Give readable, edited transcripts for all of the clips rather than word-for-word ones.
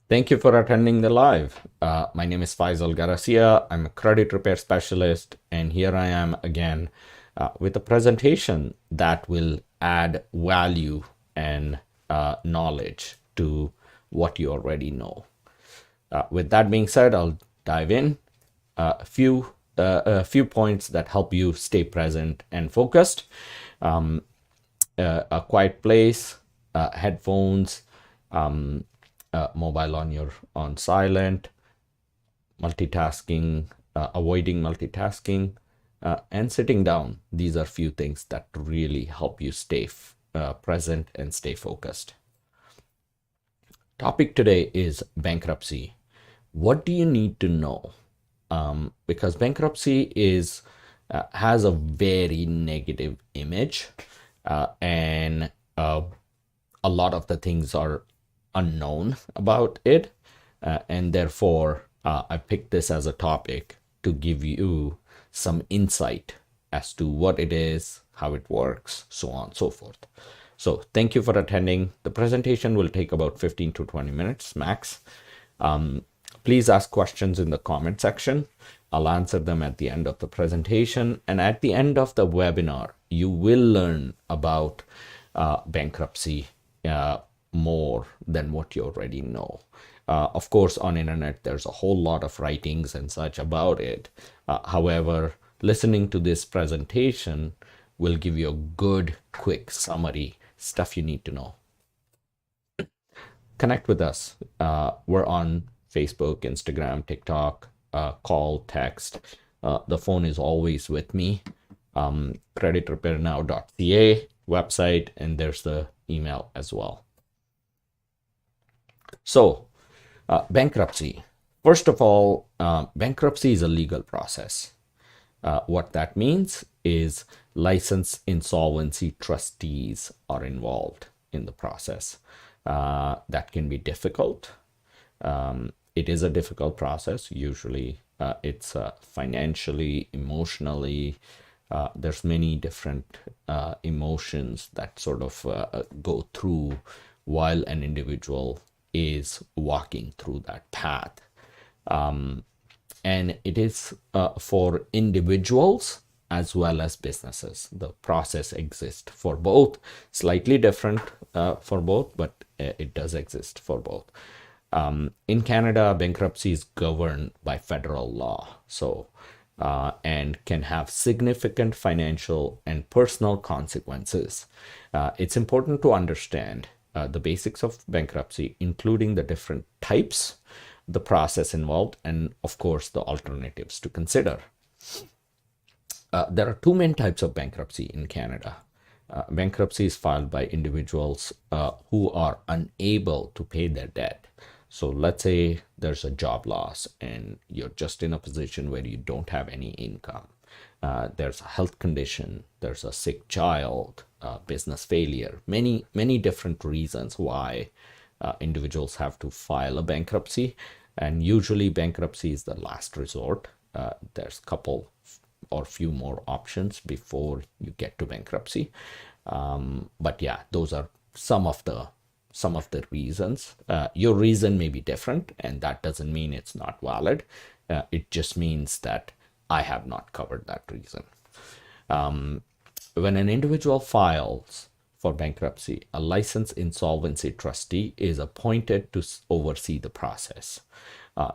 Thank you for attending the live. My name is Faisal Garcia. I'm a credit repair specialist, and here I am again with a presentation that will add value and knowledge to what you already know. With that being said, I'll dive in. A few points that help you stay present and focused. A quiet place, headphones, mobile on silent, multitasking, avoiding multitasking, and sitting down. These are few things that really help you stay present and stay focused. Topic today is bankruptcy. What do you need to know? Because bankruptcy has a very negative image, and a lot of the things are unknown about it, and therefore I picked this as a topic to give you some insight as to what it is, how it works, so on and so forth. So thank you for attending. The presentation will take about 15 to 20 minutes max. Please ask questions in the comment section. I'll answer them at the end of the presentation, and at the end of the webinar you will learn about bankruptcy more than what you already know. Of course, on internet there's a whole lot of writings and such about it. However, listening to this presentation will give you a good quick summary, stuff you need to know. Connect with us. We're on Facebook, Instagram, TikTok, call, text. The phone is always with me. Creditrepairnow.ca website, and there's the email as well. So, bankruptcy. First of all, bankruptcy is a legal process. What that means is licensed insolvency trustees are involved in the process. That can be difficult. It is a difficult process. Usually it's financially, emotionally, there's many different emotions that sort of go through while an individual is walking through that path. And it is for individuals as well as businesses. The process exists for both, slightly different for both, but it does exist for both. In Canada, bankruptcy is governed by federal law, and can have significant financial and personal consequences. It's important to understand the basics of bankruptcy, including the different types, the process involved, and of course the alternatives to consider. There are two main types of bankruptcy in Canada. Bankruptcy is filed by individuals who are unable to pay their debt. So let's say there's a job loss and you're just in a position where you don't have any income. There's a health condition, there's a sick child, business failure, many different reasons why individuals have to file a bankruptcy. And usually bankruptcy is the last resort. There's a couple or few more options before you get to bankruptcy. But yeah, those are some of the reasons. Your reason may be different, and that doesn't mean it's not valid. It just means that I have not covered that reason. When an individual files for bankruptcy, a licensed insolvency trustee is appointed to oversee the process.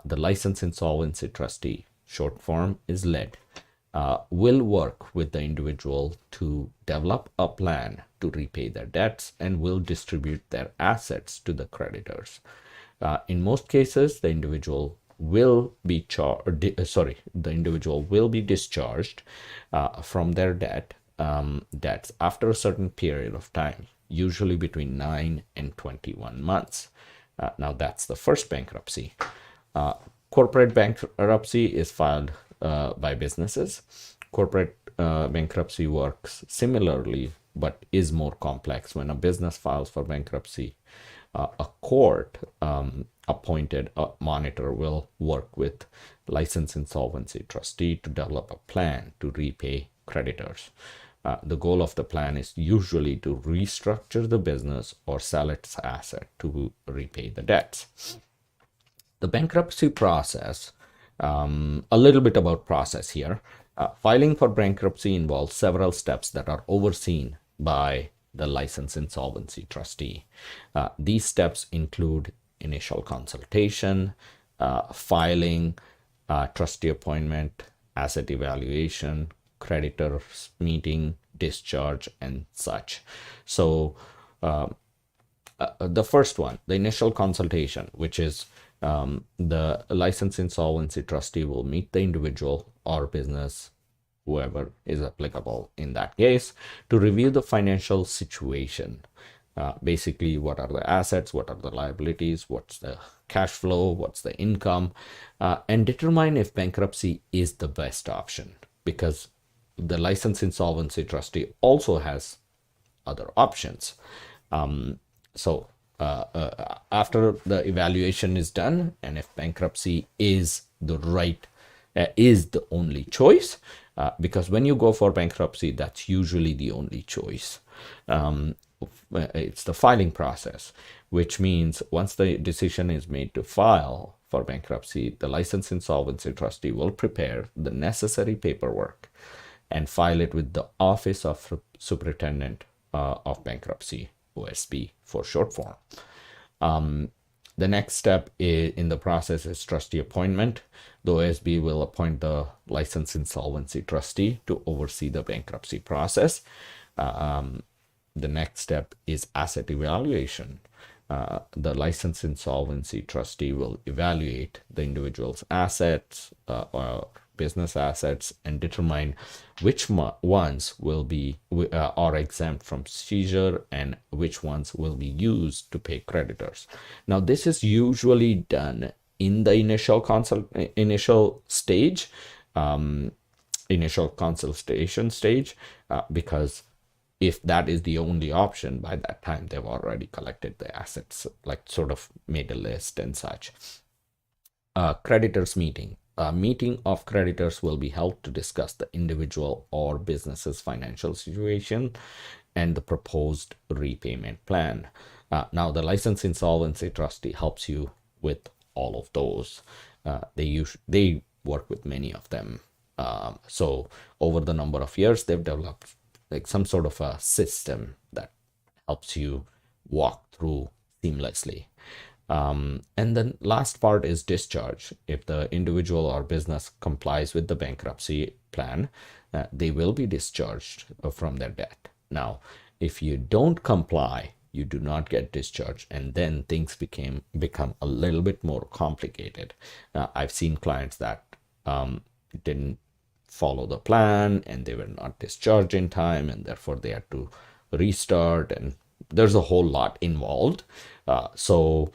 The licensed insolvency trustee, short form is LED, will work with the individual to develop a plan to repay their debts and will distribute their assets to the creditors. In most cases, the individual will be discharged from their debts after a certain period of time, usually between 9 and 21 months. Now that's the first bankruptcy. Corporate bankruptcy is filed by businesses. Corporate bankruptcy works similarly, but is more complex. When a business files for bankruptcy, a court appointed monitor will work with licensed insolvency trustee to develop a plan to repay creditors. The goal of the plan is usually to restructure the business or sell its asset to repay the debts. The bankruptcy process, a little bit about process here. Filing for bankruptcy involves several steps that are overseen by the licensed insolvency trustee. These steps include initial consultation, filing, trustee appointment, asset evaluation, creditors meeting, discharge, and such. So the first one, the initial consultation, which is the licensed insolvency trustee will meet the individual or business, whoever is applicable in that case, to review the financial situation. Basically, what are the assets, what are the liabilities, what's the cash flow, what's the income, and determine if bankruptcy is the best option, because the licensed insolvency trustee also has other options. So after the evaluation is done, and if bankruptcy is the only choice, because when you go for bankruptcy, that's usually the only choice. It's the filing process, which means once the decision is made to file for bankruptcy, the licensed insolvency trustee will prepare the necessary paperwork and file it with the Office of Superintendent of Bankruptcy, OSB for short form. The next step in the process is trustee appointment. The OSB will appoint the licensed insolvency trustee to oversee the bankruptcy process. The next step is asset evaluation. The licensed insolvency trustee will evaluate the individual's assets or business assets and determine which ones will be are exempt from seizure and which ones will be used to pay creditors. Now, this is usually done in the initial consultation stage, because if that is the only option, by that time they've already collected the assets, like sort of made a list and such. Creditors meeting. A meeting of creditors will be held to discuss the individual or business's financial situation and the proposed repayment plan. Now, the licensed insolvency trustee helps you with all of those. They work with many of them. So over the number of years, they've developed like some sort of a system that helps you walk through seamlessly. And then last part is discharge. If the individual or business complies with the bankruptcy plan, they will be discharged from their debt. Now, if you don't comply, you do not get discharged, and then things become a little bit more complicated. I've seen clients that didn't follow the plan and they were not discharged in time, and therefore they had to restart, and there's a whole lot involved. So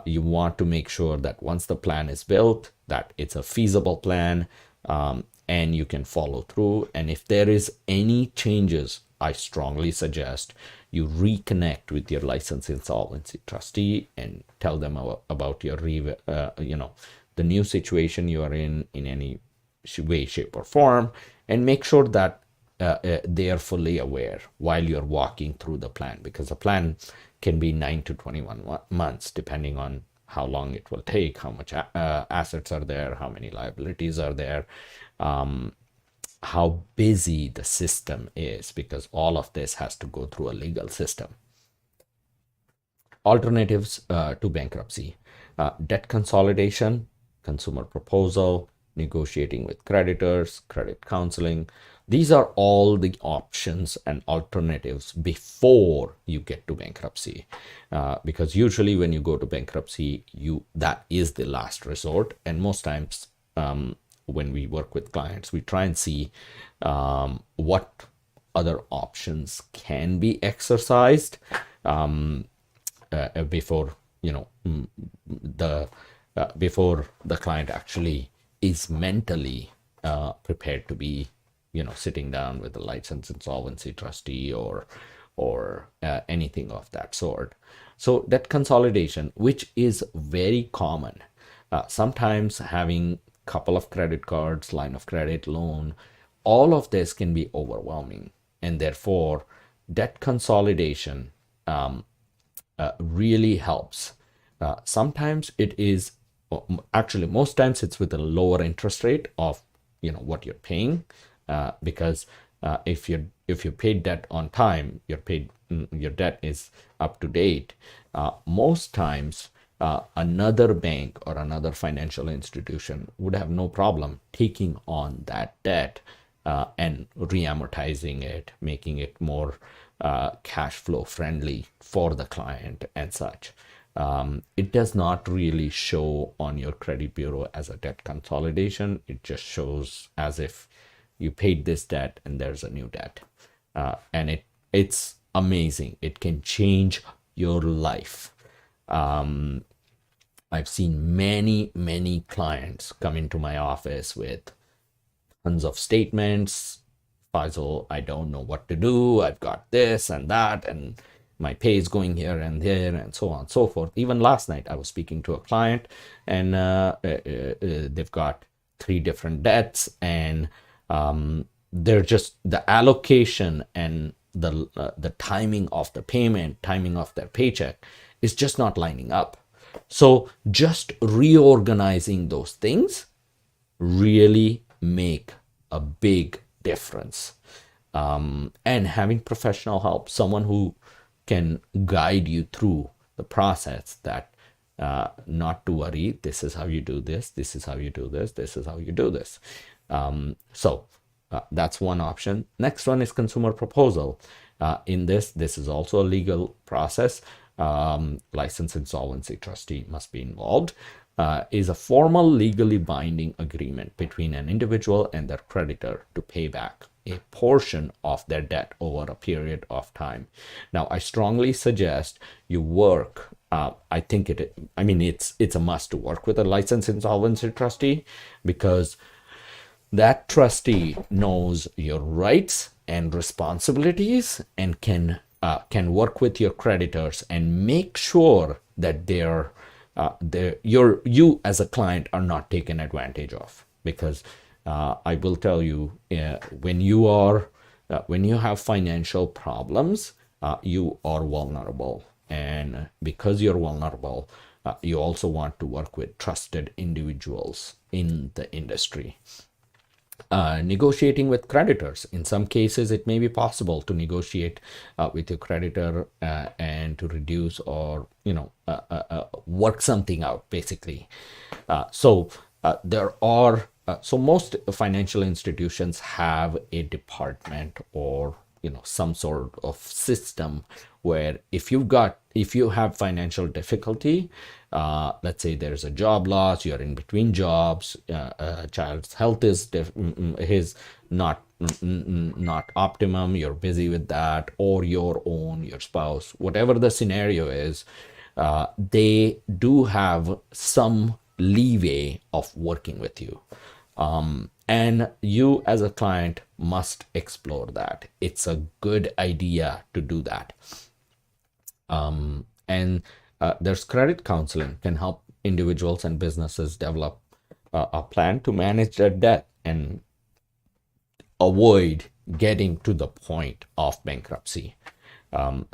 you want to make sure that once the plan is built, that it's a feasible plan, and you can follow through. And if there is any changes, I strongly suggest you reconnect with your licensed insolvency trustee and tell them about your the new situation you are in any way, shape, or form, and make sure that they are fully aware while you're walking through the plan, because the plan can be 9 to 21 months depending on how long it will take, how much assets are there, how many liabilities are there, how busy the system is, because all of this has to go through a legal system. Alternatives to bankruptcy: debt consolidation, consumer proposal, negotiating with creditors, credit counseling. These are all the options and alternatives before you get to bankruptcy, because usually when you go to bankruptcy, that is the last resort. And most times when we work with clients, we try and see what other options can be exercised before before the client actually is mentally prepared to be sitting down with a licensed insolvency trustee or anything of that sort. So debt consolidation, which is very common, sometimes having a couple of credit cards, line of credit, loan, all of this can be overwhelming, and therefore debt consolidation really helps. Sometimes it is actually most times it's with a lower interest rate of what you're paying, because if you paid debt on time, your debt is up to date. Most times another bank or another financial institution would have no problem taking on that debt and re-amortizing it, making it more cash flow friendly for the client and such. It does not really show on your credit bureau as a debt consolidation. It just shows as if you paid this debt and there's a new debt. And it's amazing. It can change your life. I've seen many clients come into my office with tons of statements. Faisal, I don't know what to do. I've got this and that, and my pay is going here and there, and so on and so forth. Even last night, I was speaking to a client, and they've got 3 different debts, and they're just the allocation and the timing of the payment, timing of their paycheck is just not lining up. So just reorganizing those things really make a big difference. And having professional help, someone who can guide you through the process, that not to worry, this is how you do this, this is how you do this, this is how you do this. So that's one option. Next one is consumer proposal. In this is also a legal process. Licensed insolvency trustee must be involved. Is a formal legally binding agreement between an individual and their creditor to pay back a portion of their debt over a period of time. Now, I strongly suggest you work. It's a must to work with a licensed insolvency trustee, because that trustee knows your rights and responsibilities and can work with your creditors and make sure that you as a client are not taken advantage of. Because I will tell you, when you have financial problems, you are vulnerable, and because you're vulnerable, you also want to work with trusted individuals in the industry. Negotiating with creditors. In some cases, it may be possible to negotiate with your creditor and to reduce or work something out, basically. So most financial institutions have a department or some sort of system where if you have financial difficulty, let's say there's a job loss, you're in between jobs, a child's health is not optimum, you're busy with that, or your spouse, whatever the scenario is, they do have some leeway of working with you. And you as a client must explore that. It's a good idea to do that. And there's credit counseling can help individuals and businesses develop a plan to manage their debt and avoid getting to the point of bankruptcy.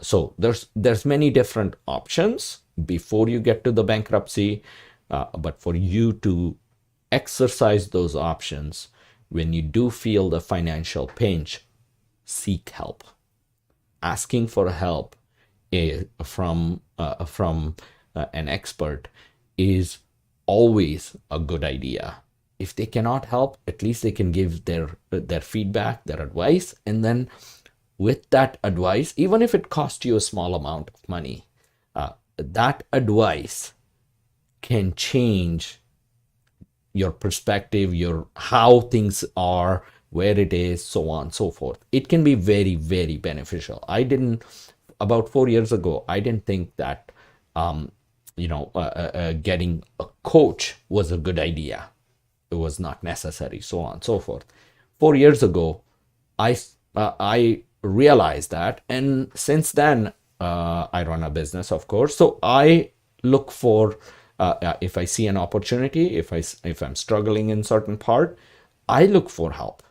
So there's many different options before you get to the bankruptcy, but for you to exercise those options, when you do feel the financial pinch, seek help. Asking for help from an expert is always a good idea. If they cannot help, at least they can give their feedback, their advice, and then with that advice, even if it costs you a small amount of money, that advice can change your perspective, how things are, where it is, so on and so forth. It can be very, very beneficial. About 4 years ago, I didn't think that getting a coach was a good idea. It was not necessary, so on and so forth. 4 years ago, I realized that, and since then, I run a business, of course. So I look for, if I see an opportunity, if I'm struggling in certain part, I look for help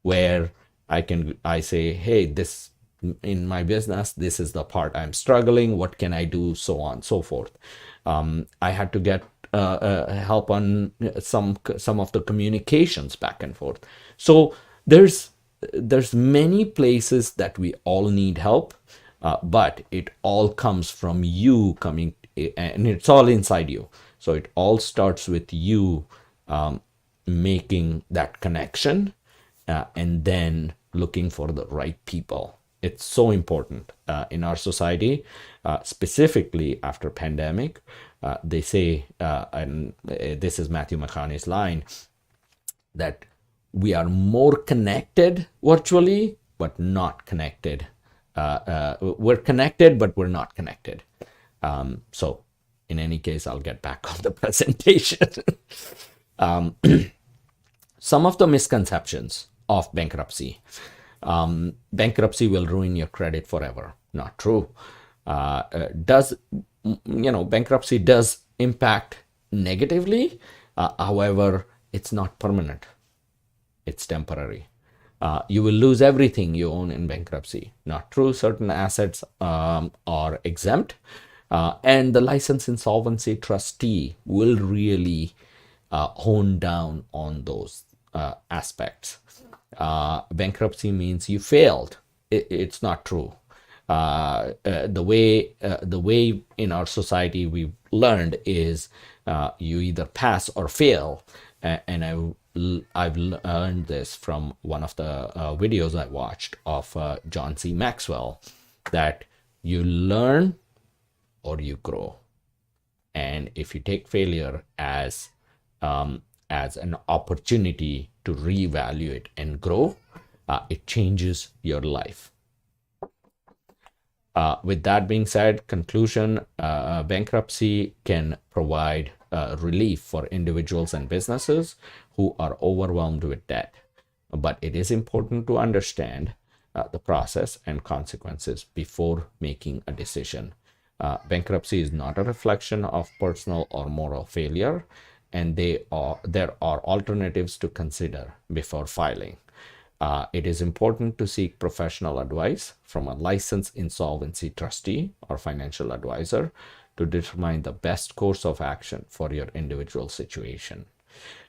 where I say, hey, this in my business, this is the part I'm struggling. What can I do? So on and so forth. I had to get help on some of the communications back and forth. So there's many places that we all need help, but it all comes from you coming, and it's all inside you. So it all starts with you making that connection, and then looking for the right people. It's so important in our society, specifically after pandemic. They say, and this is Matthew McConaughey's line, that we are more connected virtually, but not connected. We're connected, but we're not connected. So in any case, I'll get back on the presentation. Some of the misconceptions of bankruptcy. Bankruptcy will ruin your credit forever. Not true. Bankruptcy does impact negatively. However, it's not permanent. It's temporary. You will lose everything you own in bankruptcy. Not true. Certain assets are exempt. And the licensed insolvency trustee will really hone down on those aspects. Bankruptcy means you failed. It's not true. The way in our society we've learned is you either pass or fail, and I've learned this from one of the videos I watched of John C. Maxwell, that you learn or you grow. And if you take failure as an opportunity to reevaluate and grow, it changes your life. With that being said, conclusion, bankruptcy can provide relief for individuals and businesses who are overwhelmed with debt. But it is important to understand the process and consequences before making a decision. Bankruptcy is not a reflection of personal or moral failure, and there are alternatives to consider before filing. It is important to seek professional advice from a licensed insolvency trustee or financial advisor to determine the best course of action for your individual situation.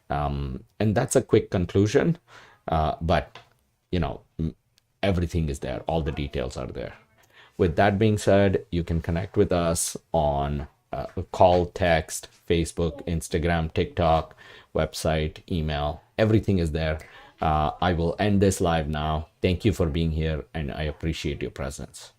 And that's a quick conclusion, but everything is there. All the details are there. With that being said, you can connect with us on call, text, Facebook, Instagram, TikTok, website, email. Everything is there. I will end this live now. Thank you for being here, and I appreciate your presence.